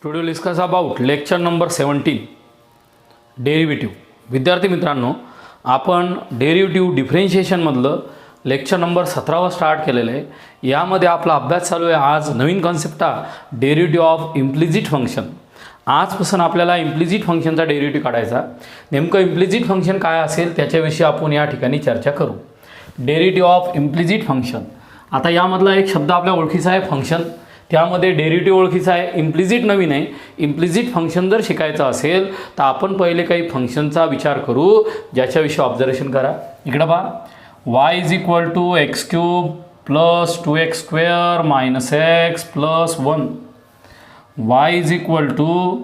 Today will discuss about lecture number 17 derivative. विद्यार्थी मित्रांनो, आपण डेरिव्हेटिव्ह डिफरेन्शिएशनमधलं लेक्चर नंबर 17 स्टार्ट केलेलं आहे. यामध्ये आपला अभ्यास चालू आहे. आज नवीन कॉन्सेप्ट आहे डेरिव्हेटिव्ह ऑफ इम्प्लिजिट फंक्शन. आजपासून आपल्याला इम्प्लिजिट फंक्शनचा डेरिव्हेटिव्ह काढायचा. नेमकं इम्प्लिजिट फंक्शन काय असेल त्याच्याविषयी आपण या ठिकाणी चर्चा करू. Derivative of implicit function. आता यामधला एक शब्द आपल्या ओळखीचा आहे फंक्शन. त्यामध्ये डेरिव्हेटिव्ह ओळखीचा आहे, इम्प्लिजिट नवीन आहे. इम्प्लिजिट फंक्शन जर शिकायचं असेल तर आपण पहिले काही फंक्शनचा विचार करू ज्याच्याविषयी ऑब्झर्वेशन करा. इकडं पहा, y is equal to x cube plus 2x square minus x plus 1. y is equal to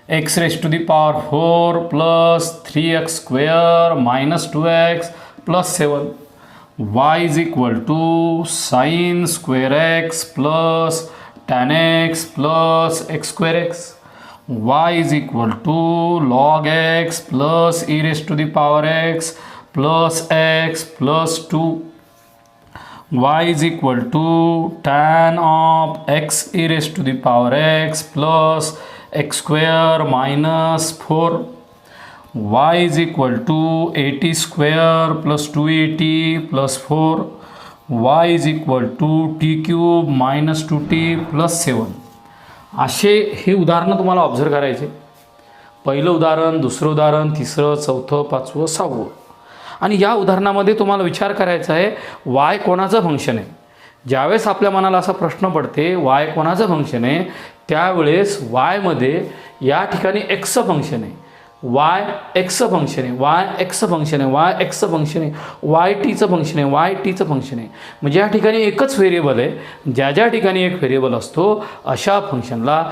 x raise to the power 4 plus 3x square minus 2x plus 7. y is equal to sin square x plus tan x plus x square x. y is equal to log x plus e raised to the power x plus x plus 2. y is equal to tan of x e raised to the power x plus x square minus 4. y is equal to 80 square plus 280 plus 4. y is equal to t cube minus 2t plus 7. असे हे उदाहरणं तुम्हाला observe करायचे. पहिलं उदाहरण, दुसरं उदाहरण, तिसरं, चौथं, पाचवं, सहावं. आणि या उदाहरणामध्ये तुम्हाला विचार करायचा आहे y कोणाचं फंक्शन आहे. ज्यावेळेस आपल्या मनाला असा प्रश्न पडते y कोणाचं फंक्शन आहे त्यावेळेस y मध्ये या ठिकाणी x फंक्शन आहे, y x फंक्शन आहे, y x फंक्शन आहे, y x फंक्शन आहे, y टीचं फंक्शन आहे, y टीचं फंक्शन आहे. म्हणजे या ठिकाणी एकच व्हेरिएबल आहे. ज्या ज्या ठिकाणी एक व्हेरिएबल असतो अशा फंक्शनला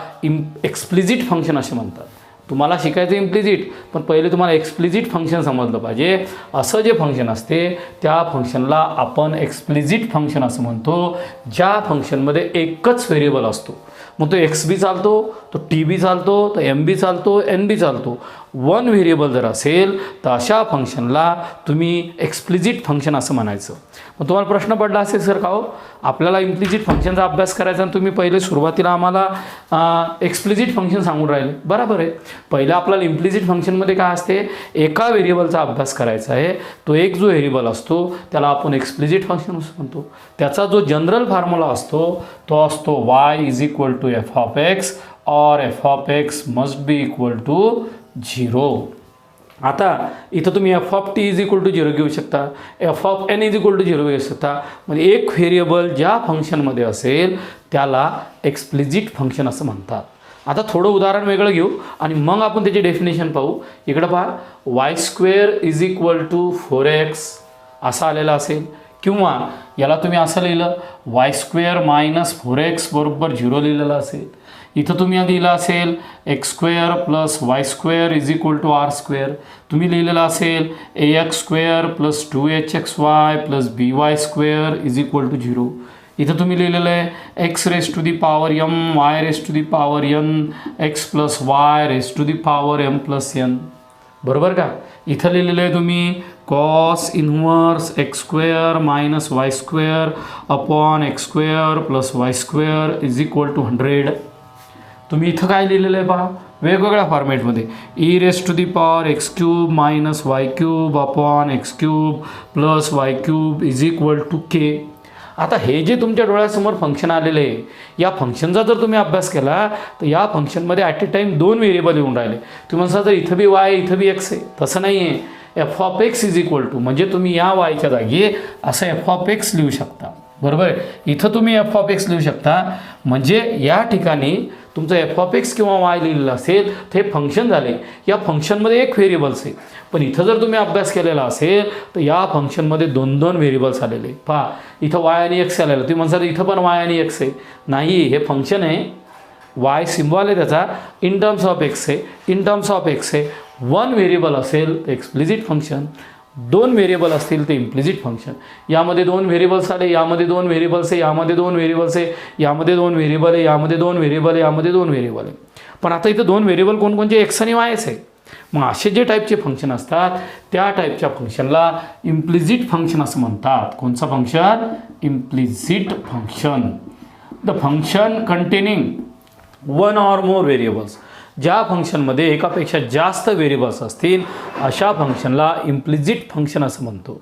एक्सप्लिजिट फंक्शन असे म्हणतात. तुम्हाला शिकायचं इम्प्लिजिट, पण पहिले तुम्हाला एक्सप्लिजिट फंक्शन समजलं पाहिजे. असं जे फंक्शन असते त्या फंक्शनला आपण एक्सप्लिजिट फंक्शन असं म्हणतो, ज्या फंक्शनमध्ये एकच व्हेरिएबल असतो. मग तो एक्स बी चालतो, तो टी बी चालतो, तो एम बी चालतो, एन बी चालतो. वन व्हेरिएबल जर असेल तर अशा फंक्शनला तुम्ही एक्सप्लिजिट फंक्शन असं म्हणायचं. मग तुम्हाला प्रश्न पडला असेल, सर का हो आपल्याला इम्प्लिजिट फंक्शनचा अभ्यास करायचा आणि तुम्ही पहिले सुरुवातीला आम्हाला एक्सप्लिजिट फंक्शन सांगून राहिले. बरोबर आहे. पहिलं आपल्याला इम्प्लिजिट फंक्शनमध्ये काय असते, एका व्हेरिएबलचा अभ्यास करायचा आहे. तो एक जो व्हेरिएबल असतो त्याला आपण एक्सप्लिजिट फंक्शन असं म्हणतो. त्याचा जो जनरल फॉर्म्युला असतो तो असतो y is equal to f of x or f of x must be equal to 0. आता इथं तुम्ही f of t is equal to 0 घेऊ शकता, f of n is equal to 0 घेऊ शकता. म्हणजे एक व्हेरिएबल ज्या फंक्शनमध्ये असेल त्याला एक्सप्लिजिट फंक्शन असं म्हणतात. आता थोडं उदाहरण वेगळं घेऊ आणि मग आपण त्याची डेफिनेशन पाहू. इकडं पहा, y square is equal to 4x असं आलेलं असेल, किंवा याला तुम्ही असं लिहिलं वाय स्क्वेअर मायनस 4x बरोबर 0 लिहिलेलं असेल. इथं तुम्ही लिहिलं असेल x square plus y square is equal to r square. तुम्ही लिहिलेलं असेल ax square plus 2hxy plus by square is equal to 0. इथं तुम्ही लिहिलेलं आहे x raise to the power m y raise to the power n x plus y raise to the power m plus n. बरोबर का. इथं लिहिलेलं आहे तुम्ही cos inverse x square minus y square upon x square plus y square is equal to 100. तुम्ही इथं काय लिहिलेलं आहे पहा, वेगवेगळ्या फॉर्मॅटमध्ये e raise to the power x cube minus y cube upon x cube plus y cube is equal to k. आता हे जे तुमच्या डोळ्यासमोर फंक्शन आलेलं आहे या फंक्शनचा जर तुम्ही अभ्यास केला तर या फंक्शनमध्ये ॲट ए टाईम दोन व्हेरिएबल येऊन राहिले. तुम्ही म्हणता तर इथं बी वाय इथं बी एक्स आहे, तसं नाही आहे. F of x is equal to म्हणजे तुम्ही या वायच्या जागी असं एफ ऑफ एक्स लिहू शकता. बरोबर. इथं तुम्ही एफ ऑफ एक्स लिहू शकता. म्हणजे या ठिकाणी तुमचं एफ ऑफ एक्स किंवा वाय लिहिलेलं असेल तर हे फंक्शन झाले. या फंक्शनमध्ये एक व्हेरिएबल्स आहे, पण इथं जर तुम्ही अभ्यास केलेला असेल तर या फंक्शनमध्ये दोन दोन व्हेरिएबल्स आलेले. पहा इथं वाय आणि एक्स आलेलं. तुम्ही म्हणता इथं पण वाय आणि एक्स आहे. नाही, हे फंक्शन आहे. वाय सिम्बॉल आहे त्याचा, इन टर्म्स ऑफ एक्स आहे, इन टर्म्स ऑफ एक्स आहे. वन व्हेरिएबल असेल तर एक्सप्लिजिट फंक्शन, दोन व्हेरिएबल असतील ते इम्प्लिजिट फंक्शन. यामध्ये दोन व्हेरिएबल्स आले, यामध्ये दोन व्हेरिएबल्स आहे, यामध्ये दोन व्हेरिएबल्स आहे, यामध्ये दोन व्हेरिएबल आहे, यामध्ये दोन व्हेरिएबल आहे, यामध्ये दोन व्हेरिएबल आहे. पण आता इथं दोन व्हेरिएबल कोणकोणचे, एक्स आणि वायच आहे. मग असे जे टाईपचे फंक्शन असतात त्या टाईपच्या फंक्शनला इम्प्लिजिट फंक्शन असं म्हणतात. कोणचं function? Implicit function. The function containing one or more variables, ज्या फंक्शनमध्ये एकापेक्षा जास्त व्हेरिएबल्स असतील अशा फंक्शनला इम्प्लिजिट फंक्शन असं म्हणतो.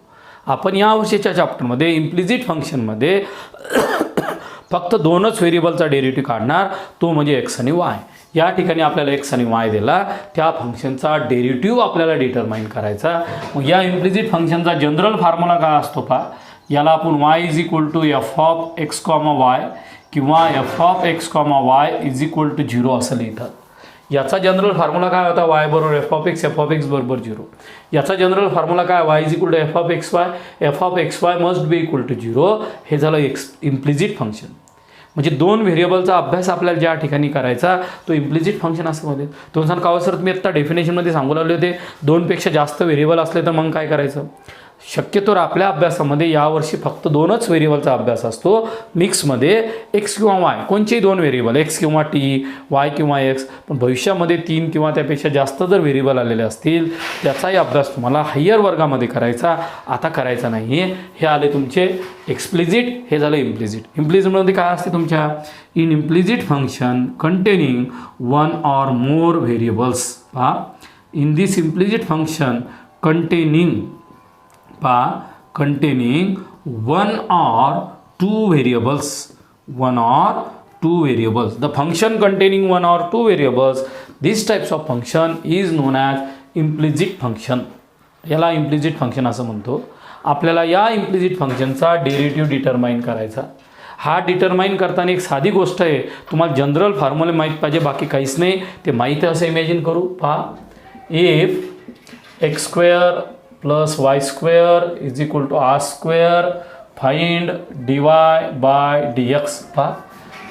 आपण या वर्षीच्या चॅप्टरमध्ये इम्प्लिजिट फंक्शनमध्ये फक्त दोनच व्हेरिएबलचा डेरिव्हेटिव्ह काढणार, तो म्हणजे एक्स आणि वाय. या ठिकाणी आपल्याला एक्स आणि वाय दिला, त्या फंक्शनचा डेरिव्हेटिव्ह आपल्याला डिटरमाइन करायचा. मग या इम्प्लिजिट फंक्शनचा जनरल फॉर्म्युला काय असतो पहा, याला आपण y is equal to f of x comma y किंवा f of x comma y is equal to 0 असं लिहितात. याचा जनरल फॉर्म्युला काय होता, वाय बरोबर एफ ऑफ एक्स बरोबर 0. याचा जनरल फॉर्म्युला काय, y is equal to f of x y must be equal to 0. हे झालं इम्प्लिजिट फंक्शन. म्हणजे दोन व्हेरिएबलचा अभ्यास आपल्याला ज्या ठिकाणी करायचा तो इम्प्लिजिट फंक्शन असं मध्ये. तुम्ही का सर तुम्ही आत्ता डेफिनेशनमध्ये सांगू लागले होते दोनपेक्षा जास्त व्हेरिएबल असले तर मग काय करायचं. शक्यतोवर आपल्या अभ्यासामध्ये यावर्षी फक्त दोनच व्हेरिएबलचा अभ्यास असतो मिक्समध्ये, एक्स किंवा वाय, कोणतेही दोन व्हेरिएबल, एक्स किंवा टी, वाय किंवा एक्स. पण भविष्यामध्ये 3 किंवा त्यापेक्षा जास्त जर व्हेरिएबल आलेले असतील त्याचाही अभ्यास तुम्हाला हायर वर्गामध्ये करायचा, आता करायचा नाही आहे. हे आले तुमचे एक्सप्लिजिट, हे झालं इम्प्लिजिट. इम्प्लिजिटमध्ये काय असते तुमच्या, in implicit function containing one or more variables. पहा, in this implicit function containing one or two variables, the function containing one or two variables, these types of function is known as implicit function. याला implicit function असं म्हणतो. आपल्याला या implicit फंक्शनचा derivative determine करायचा. हा determine करताना एक साधी गोष्ट आहे, तुम्हाला जनरल फॉर्म्युले माहीत पाहिजे, बाकी काहीच नाही. ते माहीत आहे असं इमॅजिन करू. पहा, if x square plus y square is equal to r square find dy by dx. पहा,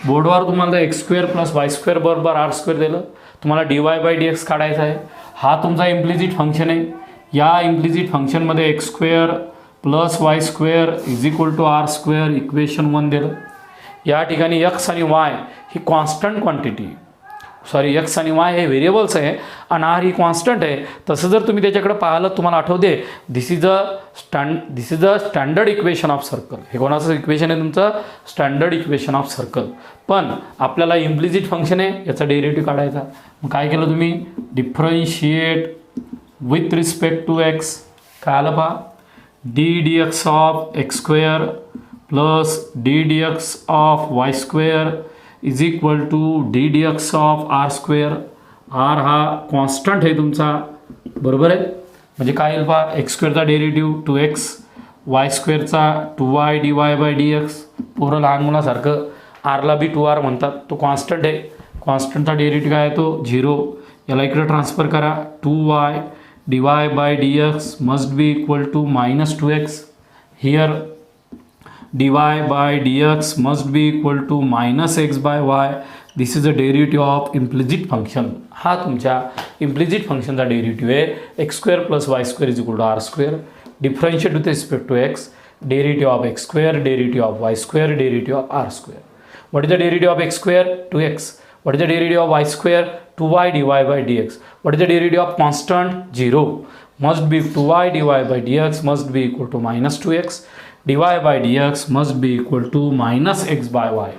बोर्डवर तुम्हाला x square plus y square बरोबर आर स्क्वेअर दिलं, तुम्हाला dy बाय dx काढायचा आहे. हा तुमचा इम्प्लिजिट फंक्शन आहे. या इम्प्लिजिट फंक्शनमध्ये x square plus y square is equal to r square equation 1 दिलं. या ठिकाणी एक्स आणि वाय ही कॉन्स्टंट क्वांटिटी, एक्स आणि वाय हे व्हेरिएबल्स आहे आणि आर ही कॉन्स्टंट आहे. तसं जर तुम्ही त्याच्याकडे पाहिलं तुम्हाला आठवते, this is a standard equation of circle. हे कोणाचं इक्वेशन आहे तुमचं, स्टँडर्ड इक्वेशन ऑफ सर्कल. पण आपल्याला इम्प्लिजिट फंक्शन आहे, याचा डेरिव्हेटिव्ह काढायचा. मग काय केलं तुम्ही, differentiate with respect to x. काय आलं पहा, ddx of x square plus ddx of y square is equal to ddx of r square. R हा कॉन्स्टंट आहे तुमचा, बरोबर आहे. म्हणजे काय येईल पहा, एक्स स्क्वेअरचा डेरिव्हेटिव्ह 2x, वाय स्क्वेअरचा 2y dy बाय dx. पोरं लहान मुलासारखं आरला बी 2r म्हणतात, तो कॉन्स्टंट आहे. कॉन्स्टंटचा डेरिव्हेटिव्ह काय आहे तो 0. याला इकडे ट्रान्सफर करा, 2y dy by dx must be equal to -2x. Here dy by dx must be equal to -x by y. This is a derivative of implicit function. हा तुमच्या implicit फंक्शनचा डेरिव्हेटिव्ह आहे. X square plus y square is equal to r square. Differentiate with respect to x, derivative of x square, derivative of y square, derivative of r square. What is the derivative of x square? 2x. What is the derivative of y square? 2y dy by dx. What is the derivative of constant? 0. Must be 2y dy by dx must be equal to -2x. dy by dx must be equal to -x by y.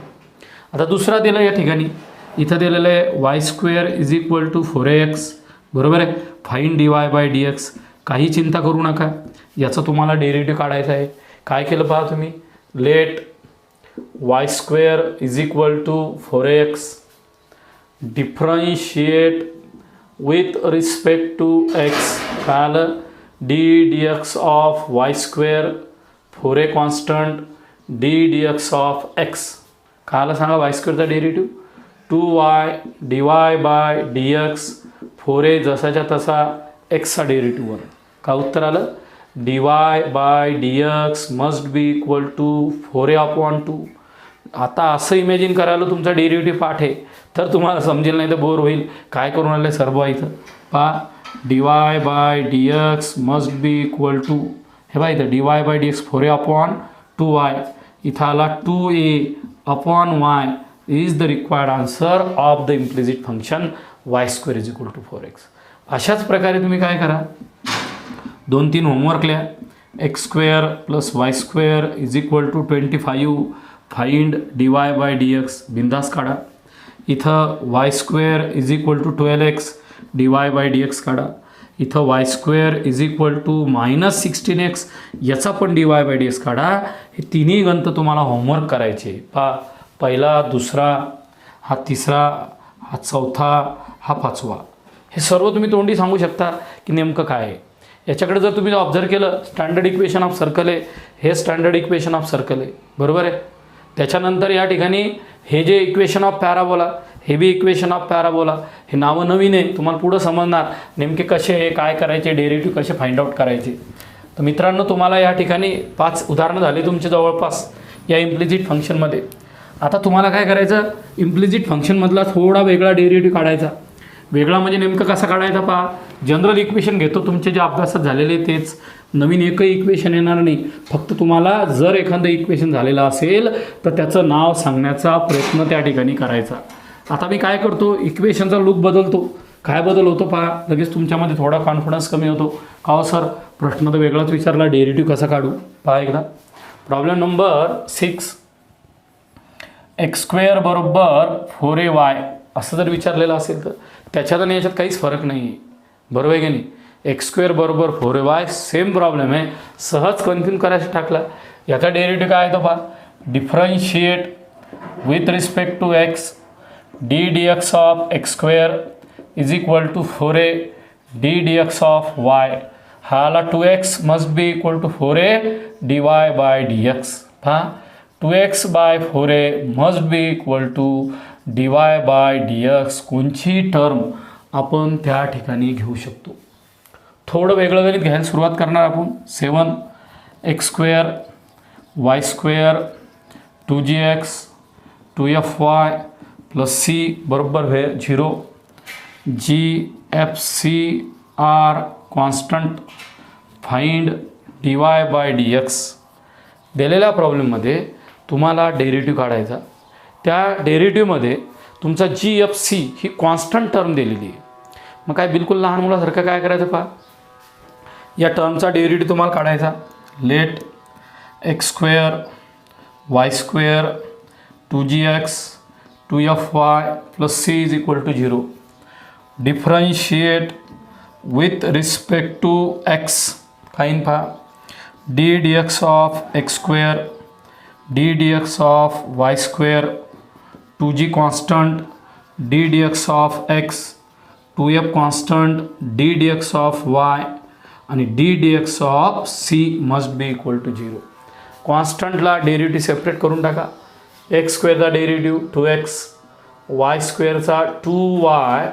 आता दुसरा दिला या ठिकाणी, इथं दिलेलं आहे y square is equal to 4x. बरोबर आहे. Find dy by dx. काही चिंता करू नका, याचा तुम्हाला डेरिव्हेटिव्ह काढायचा आहे. काय केलं पहा तुम्ही, late y square is equal to 4x differentiate with respect to x. काय d dx of y square 4a constant d dx of x. काय सांगा y square चा derivative 2y dy by dx 4a जसाच्या तसा x चा derivative वर. काय उत्तर आलं, dy by dx must be equal to 4a upon 2. आता असं इमॅजिन करायला तुमचा डेरिव्हेटिव्ह पाठ आहे तर तुम्हाला समजेल, नाही तर बोर होईल. काय करून आले सर्व इथं पहा, dy by dx must be equal to, हे बघा इथं dy by dx 4a upon 2y. इथं आला 2a upon y is the required answer of the implicit function y square is equal to 4x. अशाच प्रकारे तुम्ही काय करा, 2-3 होमवर्क लिहा. X square plus y square is equal to 25. Find dy by dx बिंदास काढा. इथं y square is equal to 12x dy/dx काढा. इथं y square is equal to -16x याचा पण dy/dx काढा. हे तिन्ही गणितं तुम्हाला होमवर्क करायचे. पहिला, दुसरा, हा तिसरा, हा चौथा, हा पाचवा. हे सर्व तुम्ही तोंडी सांगू शकता की नेमकं काय आहे. याच्याकडे जर तुम्ही ऑब्झर्व केलं, स्टँडर्ड इक्वेशन ऑफ सर्कल आहे, हे स्टँडर्ड इक्वेशन ऑफ सर्कल आहे, बरोबर आहे. त्याच्यानंतर या ठिकाणी हे जे इक्वेशन ऑफ पॅराबोला, हे बी इक्वेशन ऑफ पॅराबोला. हे नावं नवीन आहे, तुम्हाला पुढं समजणार नेमके कसे आहे, काय करायचे, डेरिव्हेटिव्ह कसे फाइंड आउट करायचे. तर मित्रांनो, तुम्हाला या ठिकाणी 5 उदाहरणं झाली तुमच्या जवळपास या इम्प्लिजिट फंक्शनमध्ये. आता तुम्हाला काय करायचं, इम्प्लिजिट फंक्शनमधला थोडा वेगळा डेरिव्हेटिव्ह काढायचा. वेगळा म्हणजे नेमकं कसा काढायचा पहा. जनरल इक्वेशन घेतो तुमचे जे अभ्यासात झालेले तेच, नवीन एकही इक्वेशन येणार नाही. फक्त तुम्हाला जर एखादं इक्वेशन झालेलं असेल तर त्याचं नाव सांगण्याचा प्रयत्न त्या ठिकाणी करायचा. आता मी काय करतो, इक्वेशनचा लूक बदलतो. काय बदल होतो पहा, लगेच तुमच्यामध्ये थोडा कॉन्फिडन्स कमी होतो. का हो सर, प्रश्न तर वेगळाच विचारला, डेरिव्हेटिव्ह कसा काढू. पहा एकदा प्रॉब्लेम नंबर 6. x² बरोबर 4ay असं जर विचारलेलं असेल तर त्याच्यात आणि याच्यात काहीच फरक नाही आहे, बरोबर आहे की नाही. x² बरोबर 4ay सेम प्रॉब्लेम आहे, सहज कन्फ्यूज करायचं टाकला. याचा डेरिव्हेटिव्ह काय आहे तो पहा, differentiate with respect to x d dx of x² is equal to 4a d dx of y. हा आला 2x must be equal to 4a dy/dx. पहा 2x/4a must be equal to dy/dx. कोणची term आपण त्या ठिकाणी घेऊ शकतो. थोडं वेगळं गणित घ्यायला सुरुवात करणार आपण. 7 x² y² 2gx 2fy plus c बरोबर 0. g f c r constant find dy/dx. दिलेल्या प्रॉब्लेममध्ये तुम्हाला डेरिव्हेटिव्ह काढायचा. त्या डेरिव्हेटिव्हमध्ये तुमचा GFC ही कॉन्स्टंट टर्म दिलेली आहे. मग काय बिलकुल लहान मुलासारखं काय करायचं पहा, या टर्मचा डेरिव्हेटिव्ह तुम्हाला काढायचा. Let x² y² 2gx 2fy plus c is equal to 0. Differentiate with respect to x. Fine पहा d dx of x² d dx of y² 2g constant d dx of x 2f constant d dx of y आणि d dx of c must be equal to 0. कॉन्स्टंटला derivative separate करून टाका. x² derivative 2x, y² 2y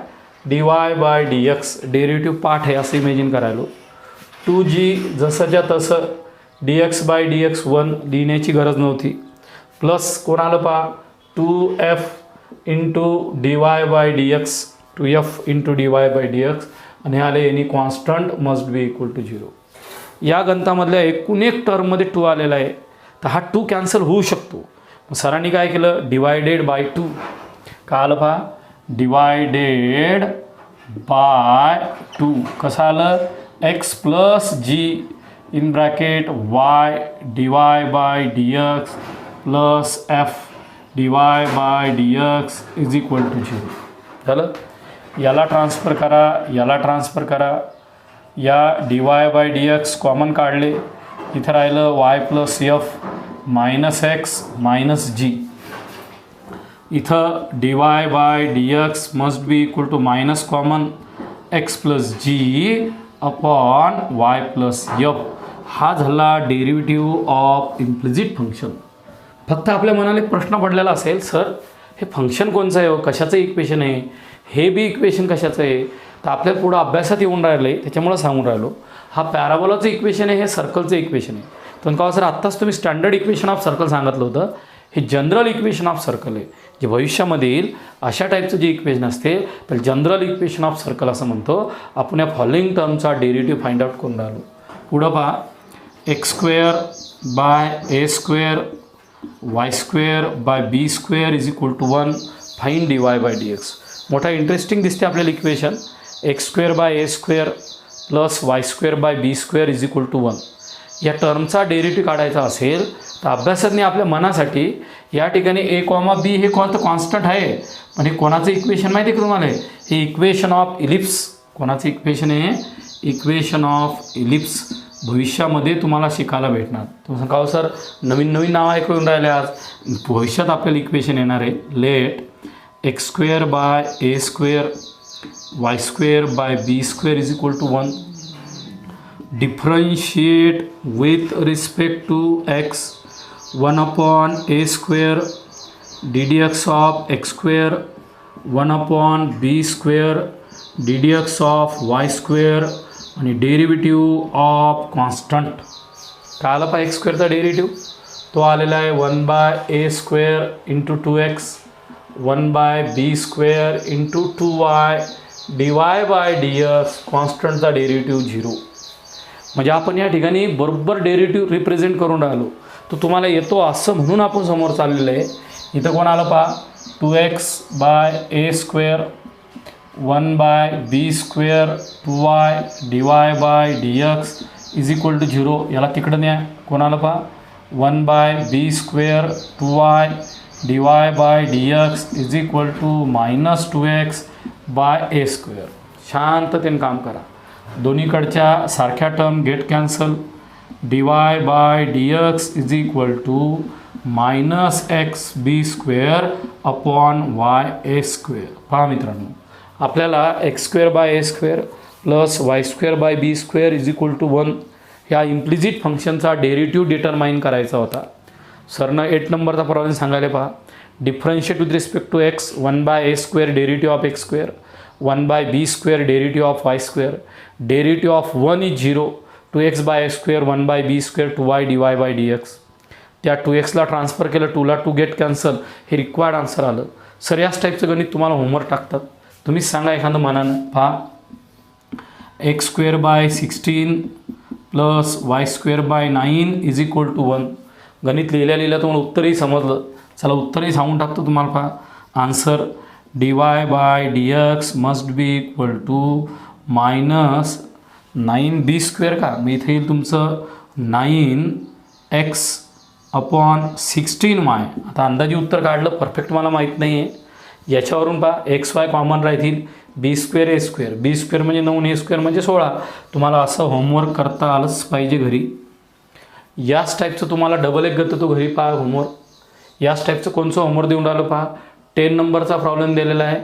dy/dx. Derivative पाठ आहे असं imagine करायलो. 2g जसंच्या तसं dx/dx 1 लिहिण्याची गरज नव्हती. प्लस कोण आलं पहा 2f into dy/dx 2f into dy/dx आणि आले यांनी constant must be equal to 0. या गणितामधल्या एकूण एक टर्ममध्ये 2 आलेला आहे, तर हा 2 कॅन्सल होऊ शकतो. सरांनी काय केलं, डिवायडेड बाय 2. का आलं पहा, डिवायडेड बाय 2. कसं आलं, x plus g in bracket y dy/dx plus f dy/dx is equal to 0. झालं. याला ट्रान्सफर करा, याला ट्रान्सफर करा. या dy/dx कॉमन काढले, इथं राहिलं y plus f minus x minus g. इथं dy/dx must be equal to minus common x plus g upon y plus f. हा झाला डेरिव्हेटिव्ह ऑफ इम्प्लिजिट फंक्शन. फक्त आपल्या मनाला एक प्रश्न पडलेला असेल, सर हे फंक्शन कोणचं आहे, कशाचं इक्वेशन आहे, हे बी इक्वेशन कशाचं आहे. तर आपल्याला पुढं अभ्यासात येऊन राहिलं आहे, त्याच्यामुळं सांगून राहिलो. हा पॅराबोलाचं इक्वेशन आहे, हे सर्कलचं इक्वेशन आहे. पण का सर आत्ताच तुम्ही स्टँडर्ड इक्वेशन ऑफ सर्कल सांगितलं होतं, हे जनरल इक्वेशन ऑफ सर्कल आहे. जे भविष्यामध्ये येईल अशा टाईपचं जे इक्वेशन असते तर जनरल इक्वेशन ऑफ सर्कल असं म्हणतो. आपण या फॉलोइंग टर्मचा डेरिव्हेटिव्ह फाइंड आउट करून राहिलो. पुढं पहा, x² by a² y² by b² is equal to 1 find dy/dx. मोठा इंटरेस्टिंग दिसते आपल्याला equation. x² by a² plus y² by b² is equal to 1. या टर्मचा डेरिव्हेटिव्ह काढायचा असेल तर अभ्यासातनी आपल्या मनासाठी या ठिकाणी ए कॉमा बी हे कोणतं कॉन्स्टंट आहे, पण हे कोणाचं इक्वेशन माहिती आहे का तुम्हाला? हे इक्वेशन ऑफ इलिप्स. कोणाचं इक्वेशन आहे? Equation of ellipse. भविष्यामध्ये तुम्हाला शिकायला भेटणार. तुम्ही सांगा हो सर नवीन नवीन नावं ऐकून राहिले आज. भविष्यात आपल्याला इक्वेशन येणार आहे. Let x square by a square y square by b square is equal to 1. differentiate with respect to x 1 upon a square ddx of x square 1 upon b square ddx of y square आणि derivative of constant. काय आला पाहिजे x स्क्वेअरचा derivative? तो आलेला आहे 1 by a square into 2x 1 by b square into 2y dy by dx. कॉन्स्टंटचा derivative 0. म्हणजे आपण या ठिकाणी बरोबर डेरिव्हेटिव्ह रिप्रेझेंट करून राहिलो. तो तुम्हाला येतो असं म्हणून आपण समोर चाललेलं आहे. इथं कोण आलं पहा 2x by a square 1 by b square 2y dy by dx is equal to 0. याला तिकडं न्या. कोण आलं पहा 1 by b square 2y dy by dx is equal to -2x by a square. शांततेने काम करा. दोन्हीकडच्या सारख्या term get cancel. dy by dx is equal to -xb square upon y a square. पहा मित्रांनो आपल्याला x square by a square plus y square by b square is equal to 1 ह्या इम्प्लिजिट फंक्शनचा डेरिव्हेटिव्ह डिटरमाइन करायचा होता. सरनं 8 नंबरचा problem सांगायला पहा. Differentiate with respect to x 1 by a square derivative of x square 1 by b square derivative of y square derivative of 1 is 0 2x by a square 1 by b square 2y dy by dx. त्या 2xला transfer केलं 2ला 2 get cancel. हे required answer आलं. Sir याच टाईपचं गणित तुम्हाला होमवर्क टाकतात. तुम्हीच सांगा एखादं मानानं. पहा x square by 16 plus y square by 9 is equal to 1. गणित लिहिल्या तुम्हाला उत्तरही समजलं. चला उत्तरही सांगून टाकतो तुम्हाला. पहा answer dy by dx must be equal to -9b square. का मग इथे येईल तुमचं 9x अपॉन 16y. आता अंदाजे उत्तर काढलं परफेक्ट मला माहीत नाही आहे. याच्यावरून पहा एक्स वाय कॉमन राहतील. बी स्क्वेअर ए स्क्वेअर बी स्क्वेअर म्हणजे 9 ए स्क्वेअर म्हणजे 16. तुम्हाला असं होमवर्क करता आलंच पाहिजे घरी. याच टाईपचं तुम्हाला डबल एक गतं तो घरी पहा होमवर्क. याच टाईपचं कोणचं होमवर्क देऊन राहिलं पहा. 10 नंबरचा प्रॉब्लेम दिलेला आहे.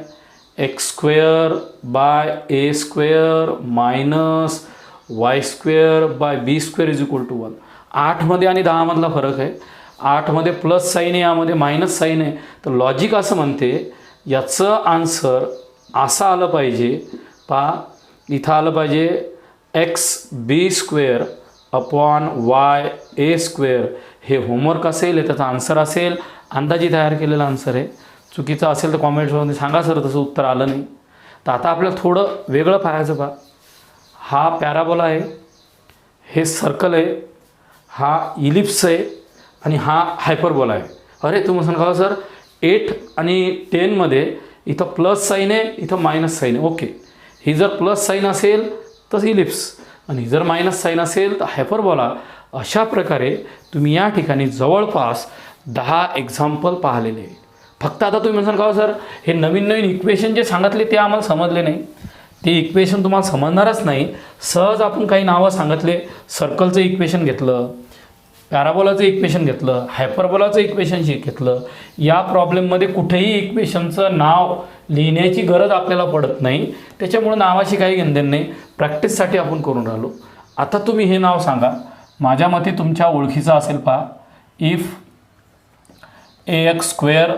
X square by a square minus y square by b square is equal to 1. 8मध्ये आणि 10मधला फरक आहे. 8मध्ये प्लस साईन आहे यामध्ये मायनस साईन आहे. तर लॉजिक असं म्हणते याचं आन्सर असं आलं पाहिजे. पहा इथं आलं पाहिजे x B square upon y a square. हे होमवर्क असेल हे त्याचा आन्सर असेल. अंदाजे तयार केलेला आन्सर आहे. चुकीचं असेल तर कॉमेंट्समध्ये सांगा सर तसं उत्तर आलं नाही. तर आता आपल्याला थोडं वेगळं पाहायचं. पहा हा पॅराबोला आहे, हे सर्कल आहे, हा इलिप्स आहे आणि हा हायपरबोला आहे. अरे तुम्ही सांगा सर 8 आणि 10मध्ये इथं प्लस साईन आहे इथं मायनस साईन आहे. ओके ही जर प्लस साईन असेल तर इलिप्स आणि जर मायनस साईन असेल तर हायपरबोला. अशा प्रकारे तुम्ही या ठिकाणी जवळपास 10 एक्झाम्पल पाहिलेले आहे. फक्त आता तुम्ही म्हणसाल का सर हे नवीन नवीन इक्वेशन जे सांगितले ते आम्हाला समजले नाही. ते इक्वेशन तुम्हाला समजणारच नाही. सहज आपण काही नावं सांगितले. सर्कलचं इक्वेशन घेतलं, पॅराबोलाचं इक्वेशन घेतलं, हायपरबोलाचं इक्वेशन घेतलं. या प्रॉब्लेममध्ये कुठेही इक्वेशनचं नाव लिहिण्याची गरज आपल्याला पडत नाही. त्याच्यामुळे नावाशी काही घेणदेण नाही. प्रॅक्टिससाठी आपण करून राहिलो. आता तुम्ही हे नाव सांगा. माझ्या मते तुमच्या ओळखीचं असेल. पहा if ax square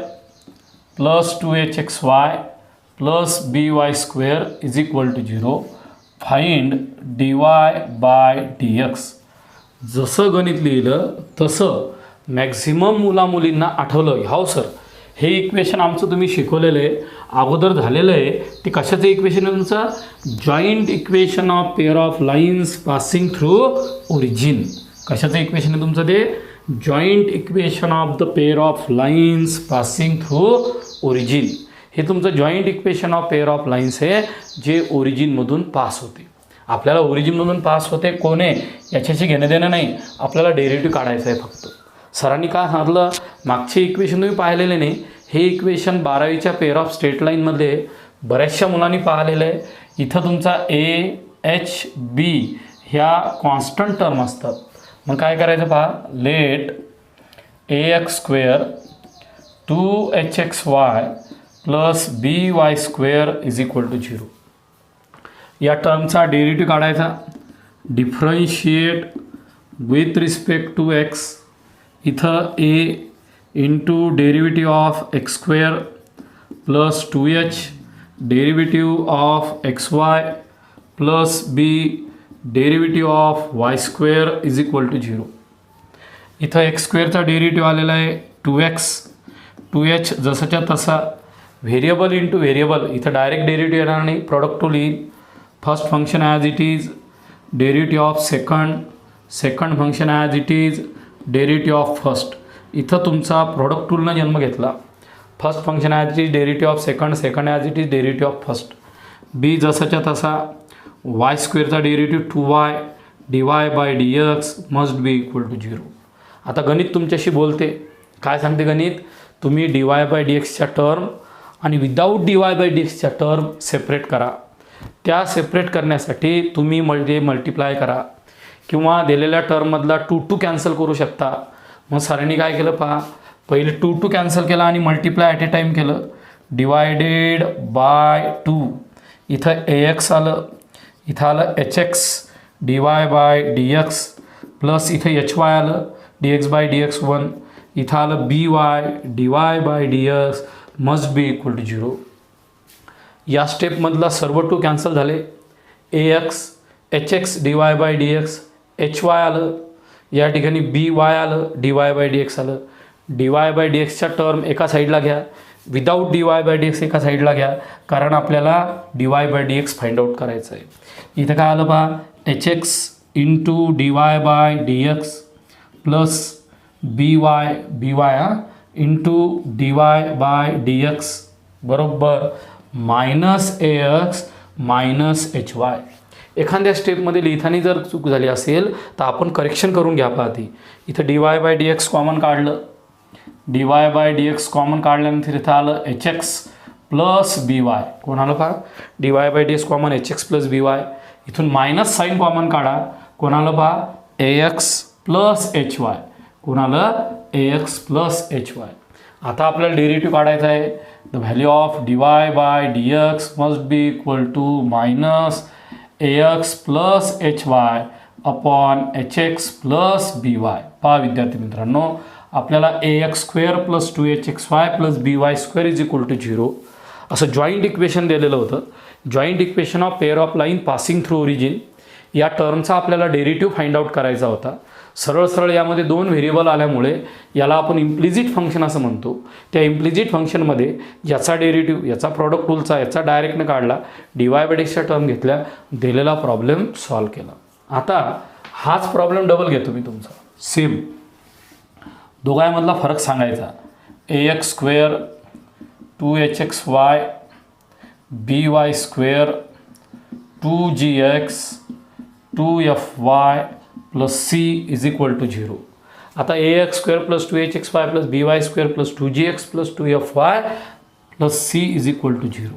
plus 2hxy plus by square is equal to 0 find dy by dx. जसं गणित लिहिलं तसं मॅक्झिमम मुलामुलींना आठवलं. हो सर हे इक्वेशन आमचं तुम्ही शिकवलेलं आहे, अगोदर झालेलं आहे. ते कशाचं इक्वेशन आहे तुमचं? Joint equation of pair of lines passing through origin. कशाचं इक्वेशन आहे तुमचं? ते joint equation of the pair of lines passing through origin. हे तुमचं joint equation of pair of lines आहे जे ओरिजिनमधून पास होते. आपल्याला ओरिजिनमधून पास होते कोण आहे याच्याशी घेणं देणं नाही, आपल्याला डेरिव्हेटिव्ह काढायचं आहे फक्त. सरांनी काय सांगितलं, मागचे इक्वेशन तुम्ही पाहिलेले नाही, हे इक्वेशन 12वीच्या पेअर ऑफ स्ट्रेट लाईनमध्ये बऱ्याचशा मुलांनी पाहिलेलं आहे. इथं तुमचा ए एच बी ह्या कॉन्स्टंट टर्म असतात. मग काय करायचं पहा, let ax² 2hxy plus by² is equal to 0. या टर्मचा डेरिव्हेटिव्ह काढायचा, differentiate with respect to x. इथं a into derivative of x² plus 2h derivative of xy plus b derivative of y² is equal to 0. इथं x² derivative आलेला आहे 2x, 2h जसाच्या तसा, variable into variable. इथं direct derivative येणार नाही, product टू लिहिन. First function as it is, derivative of second function as it is, derivative of first. इथं तुमचा प्रॉडक्ट टूलनं जन्म घेतला. First function as it is, derivative of second as it is, derivative of first. B जसाच्या तसा, y² derivative 2y dy/dx must be equal to 0. आता गणित तुमच्याशी बोलते, काय सांगते गणित, तुम्ही dy/dxच्या टर्म आणि विदाऊट dy/dxच्या टर्म सेपरेट करा. त्या सेपरेट करण्यासाठी तुम्ही मल्टिप्लाय करा किंवा दिलेल्या टर्ममधला 2 कॅन्सल करू शकता. मग सरांनी काय केलं पहा, पहिले 2 कॅन्सल केला आणि मल्टिप्लाय ॲट ए टाईम केलं. डिवायडेड बाय 2, इथं ax आलं, इथं आलं hx dy/dx प्लस इथं hy आलं dx/dx 1, इथं आलं by dy/dx must be equal to 0. या स्टेपमधला सर्व 2 कॅन्सल झाले. ax hx dy/dx hy आलं, या ठिकाणी by आलं dy/dx आलं. dy/dxच्या टर्म एका साईडला घ्या, विदाऊट dy/dx एका साईडला घ्या, कारण आपल्याला dy/dx फाइंड आउट करायचं आहे. इथं काय आलं पहा, hx into dy/dx plus by into dy/dx बरोबर मायनस ax मायनस hy. एखाद्या स्टेपमध्ये लिहिताना जर चूक झाली असेल तर आपण करेक्शन करून घ्या. पहा ती इथं dy/dx कॉमन काढलं, dy/dx कॉमन काढल्यानंतर इथं आलं hx प्लस by. कोण आलं पहा, dy/dx common hx plus by. इथून मायनस साईन कॉमन काढा, कोण आलं पहा, ax प्लस hy. कोण आलं, ax प्लस hy. आता आपल्याला डेरिव्हेटिव्ह काढायचा आहे. The value of dy/dx must be equal to minus ax plus hy upon hx plus by. पहा विद्यार्थी मित्रांनो, आपल्याला ax² plus 2hxy plus by² is equal to 0 असं जॉईंट इक्वेशन दिलेलं होतं. Joint equation of pair of line passing through origin या टर्मचा आपल्याला डेरिव्हेटिव्ह फाइंड आउट करायचा होता. सरळ यामध्ये 2 व्हेरिएबल आल्यामुळे याला आपण इम्प्लिजिट फंक्शन असं म्हणतो. त्या इम्प्लिजिट फंक्शनमध्ये याचा डेरिव्हेटिव्ह, याचा प्रॉडक्ट टूलचा, याचा डायरेक्टनं काढला, dy/dxच्या टर्म घेतल्या, दिलेला प्रॉब्लेम सॉल्व केला. आता हाच प्रॉब्लेम डबल घेतो मी तुमचा, सेम दोघांमधला फरक सांगायचा. ax² 2hxy by² 2gx 2fy plus c is equal to 0. आता ax² plus 2hxy plus by² plus 2gx plus 2fy plus c is equal to 0.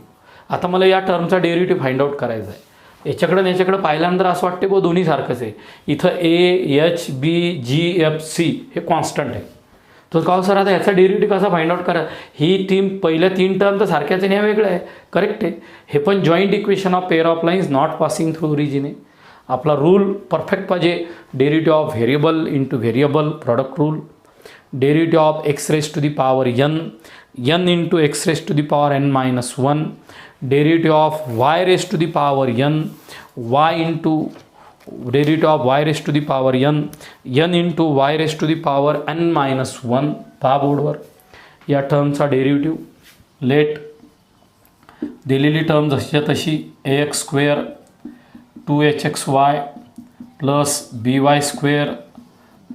आता मला या टर्मचा डेरिव्हेटिव्ह फाइंड आउट करायचा आहे. याच्याकडे पाहिल्यानंतर असं वाटते बघ दोन्ही सारखंच आहे. इथं a h b g f c हे कॉन्स्टंट आहे. तो का सर आता याचा डेरिव्हेटिव्ह कसा फाइंड आउट करा, ही पहिल्या 3 टर्म तर सारख्याच आहे, ह्या वेगळं आहे, करेक्ट आहे. हे पण joint equation of pair of lines not passing through origin आहे. आपला रूल परफेक्ट पाहिजे, derivative of variable into variable product rule. Derivative of x⁻n into x⁻n-1, derivative of y⁻n, y into derivative of y⁻n, n into y⁻n-1. पहा बोर्डवर या टर्मचा derivative. Late दिलेली term जशीच्या तशी ax² 2hxy plus by²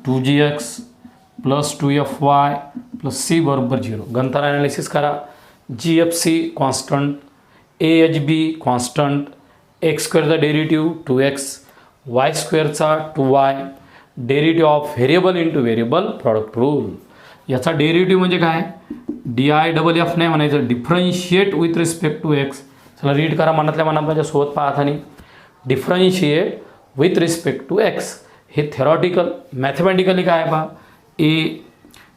2gx plus 2fy plus c बरोबर 0. गंतर analysis करा. gfc constant, ahb constant, x स्क्वेअरचा डेरिव्हेटिव्ह 2x, वाय स्क्वेअरचा 2y, derivative of variable into variable product rule. याचा डेरिव्हेटिव्ह म्हणजे काय, DIFF नाही म्हणायचं, differentiate with respect to x. चला रीड करा मनातल्या मनात माझ्यासोबत पाहताना. Differentiate with respect to x हे थेरॉटिकल. मॅथमॅटिकली काय आहे पहा, a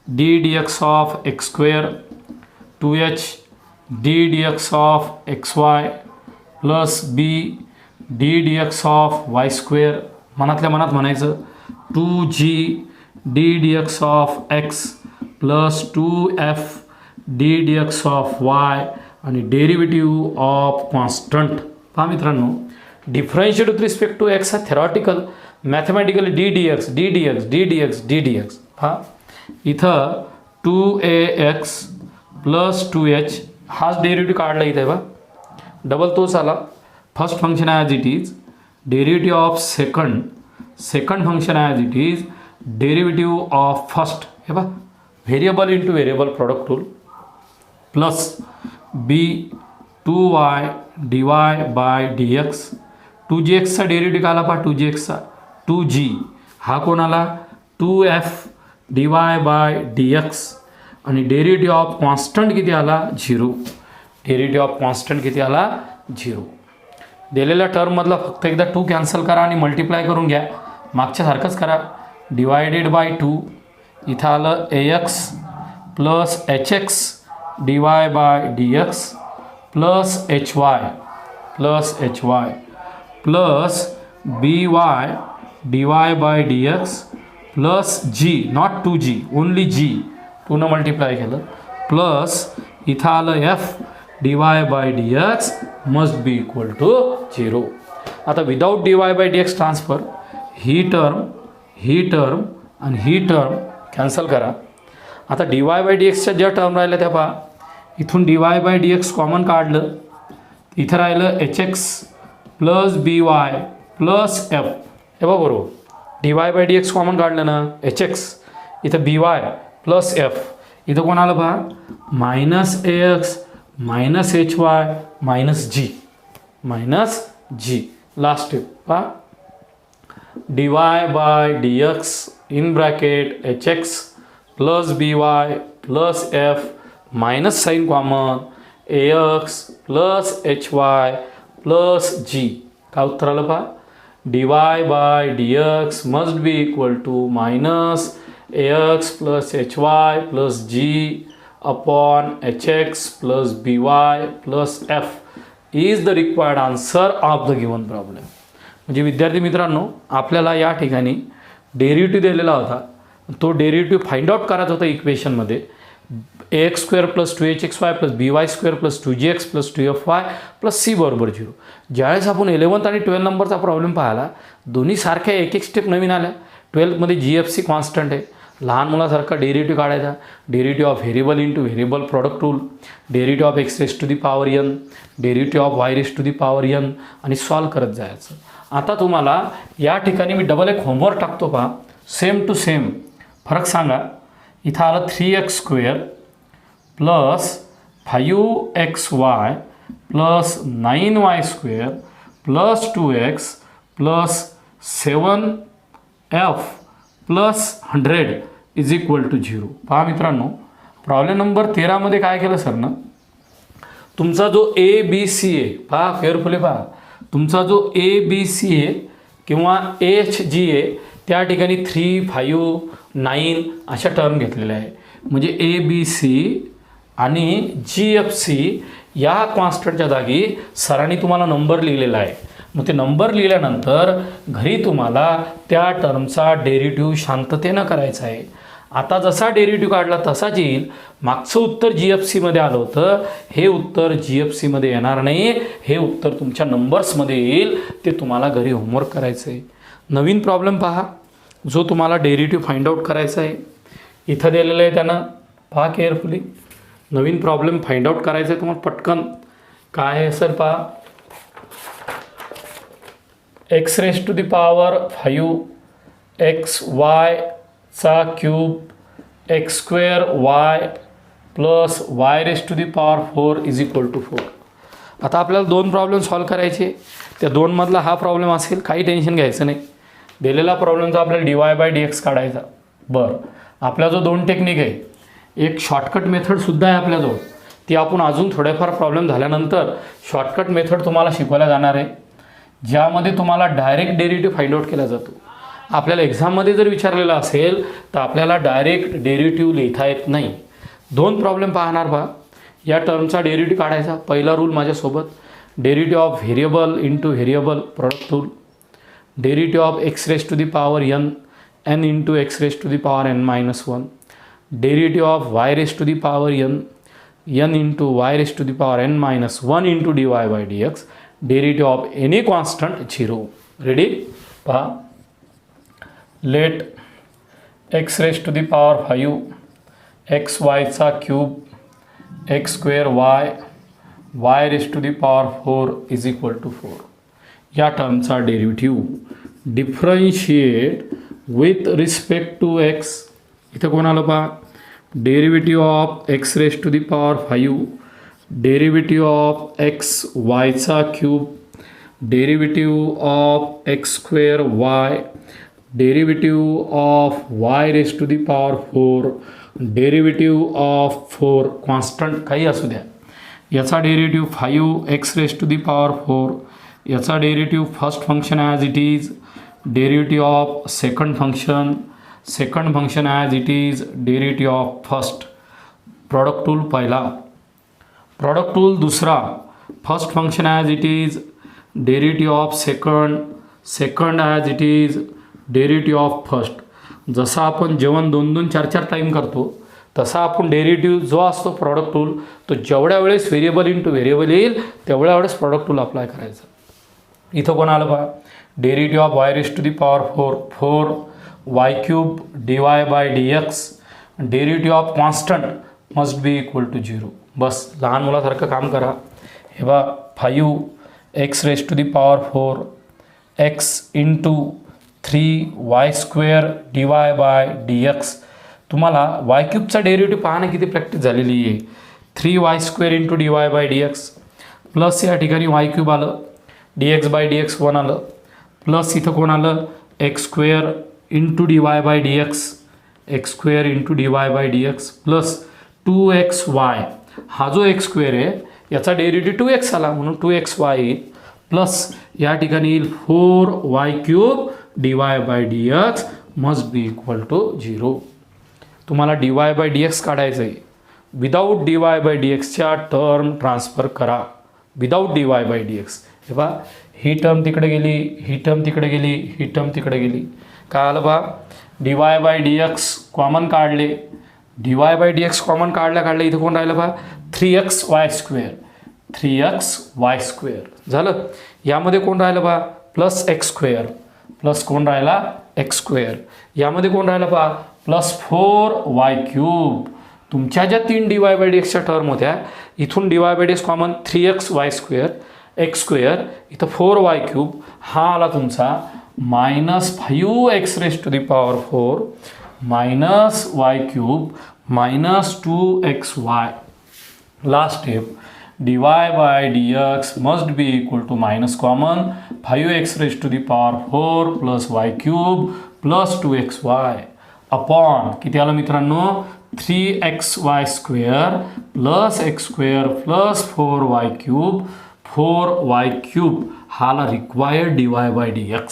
d d x of x square 2h d d x of x y plus B d d x of y square. मनातल्या मनात म्हणायचं 2g d d x of x plus 2f d d x of y आणि derivative of constant. पहा मित्रांनो, differentiate with respect to x हा theoretical. Mathematically d d x d d x d d x d d x. हा इथं 2ax plus 2h हाच derivative काढला इथे बा, डबल तोच आला. First function as it is derivative of second function as it is derivative of first. हे बा variable into variable product rule plus b 2y dy by dx. 2gxचा derivative आला पहा, 2gxचा 2g हा कोण आला 2f dy बाय dx आणि डेरिव्हेटिव्ह ऑफ कॉन्स्टंट किती आला 0. डेरिव्हेटिव्ह ऑफ कॉन्स्टंट किती आला 0. दिलेल्या टर्ममधला फक्त एकदा 2 कॅन्सल करा आणि मल्टिप्लाय करून घ्या, मागच्यासारखंच करा. डिवायडेड बाय 2 इथं आलं ax plus hx dy by dx plus hy plus by dy by dx plus g not 2g only g 2 multiply केलं प्लस इथं आलं f dy by dx must be equal to 0. आता without dy by dx transfer ही term आणि ही term cancel करा. आता dy bye dxच्या ज्या टर्म राहिल्या त्या पहा, इथून dy बाय dx कॉमन काढलं, इथं राहिलं hx plus by plus f. हे बघा बरोबर, dy बाय dx कॉमन काढलं ना, hx इथं by प्लस f, इथं कोण आलं पहा minus ax minus hy minus g. Last step पहा, dy by dx in bracket hx plus by plus f minus sign common ax plus hy plus g. काय उत्तर आलं पहा, dy by dx must be equal to minus ax plus hy plus g upon hx plus by plus f is the required answer of the given problem. म्हणजे विद्यार्थी मित्रांनो, आपल्याला या ठिकाणी डेरिव्हेटिव्ह दिलेला होता, तो डेरिव्हेटिव्ह फाइंड आउट करायचा होता इक्वेशनमध्ये. ax square plus 2hxy plus by square plus 2gx plus 2fy plus c बरोबर 0. ज्यावेळेस आपण 11th आणि 12 नंबरचा प्रॉब्लेम पाहिला, दोन्ही सारख्या एक एक स्टेप नवीन आल्या. 12मध्ये GFC कॉन्स्टंट आहे, लहान मुलासारखा डेरिव्हेटिव्ह काढायचा, derivative of variable into variable product rule, derivative of x raise to the power n, derivative of y raise to the power n आणि सॉल्व करत जायचं. आता तुम्हाला या ठिकाणी मी डबल एक होमवर्क टाकतो पहा, सेम टू सेम फरक सांगा. इथं आलं 3x square plus 5xy plus 9y square plus 2x plus 7f plus 100 is equal to 0. पहा मित्रांनो, प्रॉब्लेम नंबर 13मध्ये काय केलं सर ना, तुमचा जो ABC आहे, पहा केअरफुली पहा, तुमचा जो ABC आहे किंवा HG आहे त्या ठिकाणी 3, 5, 9 अशा टर्म घेतलेल्या आहे. म्हणजे ABC आणि GFC या कॉन्स्टंटच्या जागी सरांनी तुम्हाला नंबर लिहिलेला आहे. मग ते नंबर लिहिल्यानंतर घरी तुम्हाला त्या टर्मचा डेरिव्हेटिव्ह शांततेनं करायचा आहे. आता जसा डेरिव्हेटिव्ह काढला तसाच येईल. मागचं उत्तर GFCमध्ये आलं होतं, हे उत्तर GFCमध्ये येणार नाही, हे उत्तर तुमच्या नंबर्समध्ये येईल. ते तुम्हाला घरी होमवर्क करायचं आहे. नवीन प्रॉब्लेम पहा, जो तुम्हाला डेरिव्हेटिव्ह फाइंड आउट करायचा आहे. इथं दिलेलं आहे त्यानं, पहा केअरफुली. नवीन प्रॉब्लेम फाइंड आउट करायचं आहे तुम्हाला पटकन. काय आहे सर पहा, x raise to the power 5 xy चा cube x square y plus y raise to the power 4 is equal to 4. आता आपल्याला दोन प्रॉब्लेम सॉल्व करायचे. त्या दोनमधला हा प्रॉब्लेम असेल, काही टेन्शन घ्यायचं नाही. दिलेला प्रॉब्लेमचा आपल्याला dy/dx काढायचा. बरं, आपला जो 2 टेक्निक आहे, एक शॉर्टकट मेथडसुद्धा आहे आपल्याजवळ, ती आपण अजून थोडेफार प्रॉब्लेम झाल्यानंतर शॉर्टकट मेथड तुम्हाला शिकवल्या जाणार आहे, ज्यामध्ये तुम्हाला डायरेक्ट डेरिव्हेटिव्ह फाइंड आउट केला जातो. आपल्याला एक्झाममध्ये जर विचारलेलं असेल तर आपल्याला डायरेक्ट डेरिव्हेटिव्ह लिहिता येत नाही. 2 प्रॉब्लेम पाहणार पहा. या टर्मचा डेरिव्हेटिव्ह काढायचा. पहिला रूल माझ्यासोबत, derivative of variable into variable product rule. Derivative of x⁻n n into x⁻n-1. Derivative of y⁻n n into y⁻n-1 into dy/dx. Derivative of any constant 0. Ready? पहा. लेट x⁵ xy चा cube x² y⁴ is equal to 4. या टर्मचा derivative differentiate with respect to x. इथं कोण आलं पहा, derivative of x⁵, derivative of xy चा cube, derivative of x²y, derivative of y⁴, derivative of 4 constant काही असू द्या. याचा डेरिव्हेटिव्ह 5x⁴, याचा derivative first function as it is, derivative of second function as it is, derivative of first. Product rule पहिला, product rule दुसरा, first function as it is, derivative of second as it is, derivative of first. जसं आपण जेवण 2-2, 4-4 time करतो तसा आपण derivative जो असतो प्रॉडक्ट रूल, तो जेवढ्या वेळेस व्हेरिएबल इंटू व्हेरिएबल येईल तेवढ्या वेळेस प्रॉडक्ट रूल अप्लाय करायचा. इथं कोण आलं पहा, derivative of y⁴, 4y³ dy/dx. Derivative of constant must be equal to 0. बस लहान मुलासारखं काम करा. हे बा 5x⁴ x into 3y² dy/dx. तुम्हाला y³ डेरिव्हेटिव्ह पाहणं किती प्रॅक्टिस झालेली आहे. 3y² इंटू dy/dx प्लस या ठिकाणी y³ आलं, dx/dx 1 आलं, प्लस इथं कोण आलं x² into dy/dx, x² into dy/dx plus 2xy. हा जो x² आहे याचा डेरिव्हेटिव्ह 2x आला म्हणून 2xy येईल, प्लस या ठिकाणी येईल 4y³ dy/dx must be equal to 0. तुम्हाला dy/dx काढायचं आहे. विदाऊट dy/dxच्या टर्म ट्रान्सफर करा. Without dy/dx. हे बा, ही टर्म तिकडे गेली, ही टर्म तिकडे गेली, ही टर्म तिकडे गेली. काय आलं बा, dy/dx कॉमन काढले, dy/dx कॉमन काढल्या इथं कोण राहिलं बा, 3xy², 3xy² झालं. यामध्ये कोण राहिलं बा, प्लस x², प्लस कोण राहिला x². यामध्ये कोण राहिलं पहा, प्लस 4y³. तुमच्या ज्या 3 dy/dxच्या टर्म होत्या, इथून dy/dx कॉमन 3xy², x², इथं 4y³. हा आला तुमचा -5x⁴ minus y³ minus 2xy. Last step, dy/dx must be equal to minus common 5x⁴ plus y³ plus 2xy अपॉन किती आलं मित्रांनो, 3xy² plus x² plus 4y³, 4y³ हाला रिक्वायर्ड dy/dx.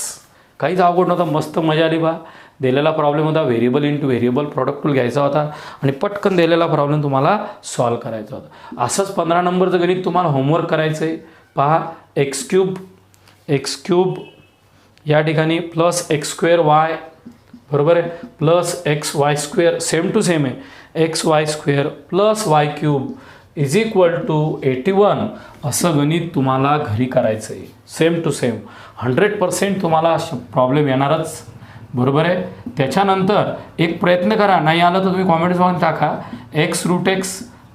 काहीच अवघड नव्हतं, मस्त मजा आली बा. दिलेला प्रॉब्लेम होता, variable into variable product tool घ्यायचा होता आणि पटकन दिलेला प्रॉब्लेम तुम्हाला सॉल्व करायचा होता. असंच 15 नंबरचं गणित तुम्हाला होमवर्क करायचं आहे. पहा, x³ या ठिकाणी प्लस x²y बरोबर आहे, plus xy² same to same आहे, xy² plus y³ is equal to 81. असं गणित तुम्हाला घरी करायचं आहे. सेम टू सेम 100% तुम्हाला प्रॉब्लेम येणारच, बरोबर आहे. त्याच्यानंतर एक प्रयत्न करा, नाही आलं तर तुम्ही कॉमेंट्समध्ये टाका, x√x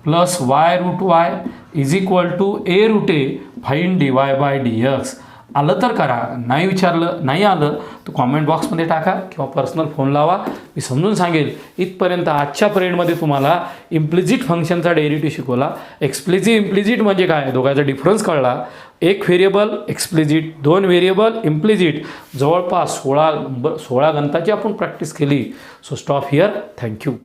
plus y√y is equal to a√a find dy/dx. आलं तर करा, नाही विचारलं नाही आलं तर कॉमेंट बॉक्समध्ये टाका किंवा पर्सनल फोन लावा, मी समजून सांगेल. इथपर्यंत आजच्या पिरियडमध्ये तुम्हाला इम्प्लिजिट फंक्शनचा डेरिव्हेटिव्ह शिकवला. एक्सप्लिजिट इम्प्लिजिट म्हणजे काय, दोघांचा डिफरन्स कळला. एक व्हेरिएबल एक्सप्लिजिट, दोन व्हेरिएबल इम्प्लिजिट, जवळपास 16 गणिताची आपण प्रॅक्टिस केली. So stop here. थँक्यू.